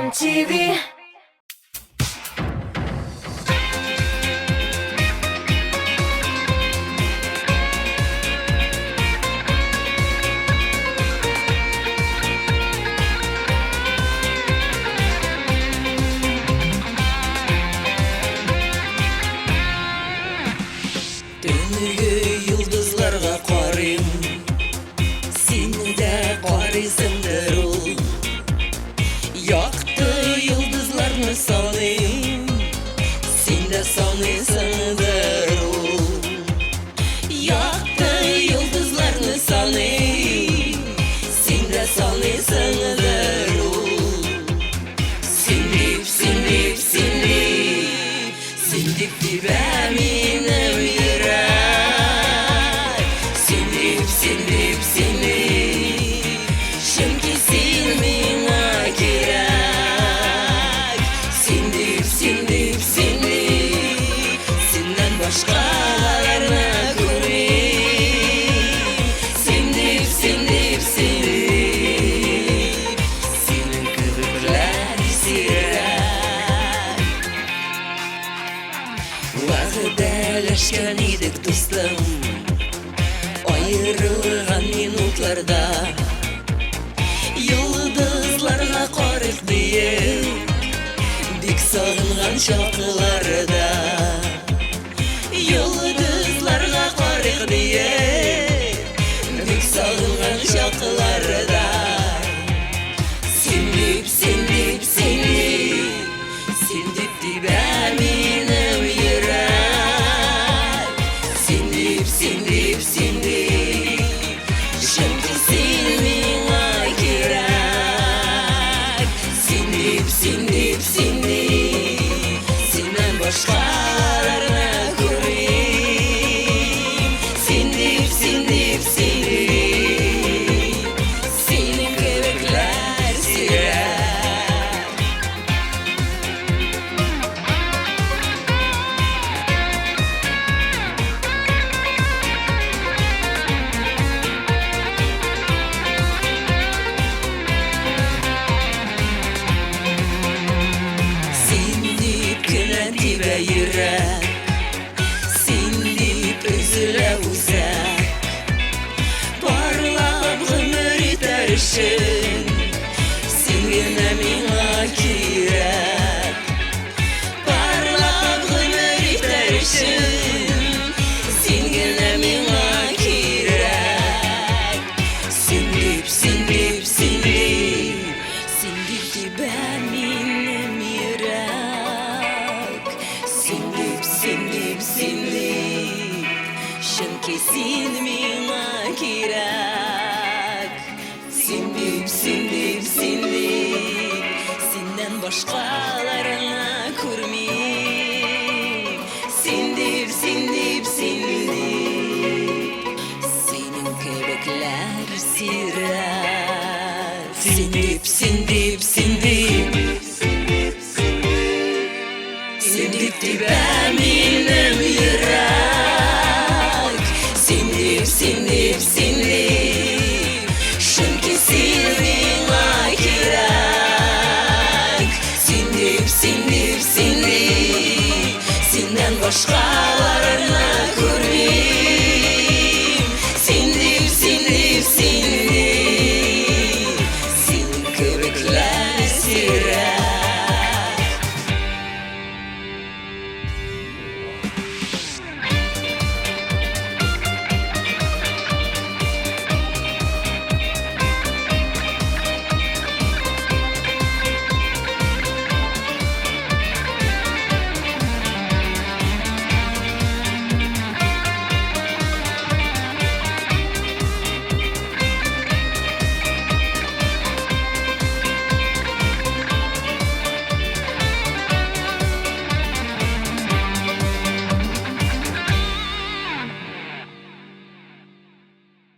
MTV. Tünügü yıldızlarga qarayım, sen de qaraysandır ol. Yaktı yıldızlarını sanayım, sen de sanaysandır ol. Yaktı yıldızlarını sanayım, sen de sanaysandır ol. Sindip, sindip, sindip, sindip dibeminem yürek. Sindip, sindip, sindip, çünkü sen bana gerek. Sindip, sindip, sindip, senden başkalarına göreyim. Sindip, sindip, sindip, senin kıvırlar sirek. Va'dələşkən idik dostum, ayrılğan minutlarda. Yıldızlarga qarayıq deyip, bik sağınğan şaqlarda. Yıldızlarga qarayıq deyip, bik sağınğan şaqlarda. Sindip, sindip, sindip, sindip dibeminem yürek. Sindip, sindip, sindip, çünkü sen bana gerek. Sindip, sindip, sindip, senden başkalarına göreyim. Sindip, sindip, sindip, senin kıvırlar sirek. Sindip kınatibe yürek, sindip üzüle uzak. Parlap ömür iter için, sen gene bana gerek. Parlap ömür iter için, sen gene bana gerek. Sindip, sindip, sindip, sindip dibeminem yürek. Sindip, sindip, sindip, çünkü sen bana gerek. Sindip, sindip, sindip, senden başkalarına kurmayayım. Sindip, sindip, sindip, senin köpekler sirek. Sindip, sindip, sindip, sindip dibeminem yürek. Sindip, sindip, sindip, çünkü sen bana gerek. Sindip, sindip, sindip, senden başkalarına görmeyeyim. Sindip, sindip, sindip, senin köpekler sirek.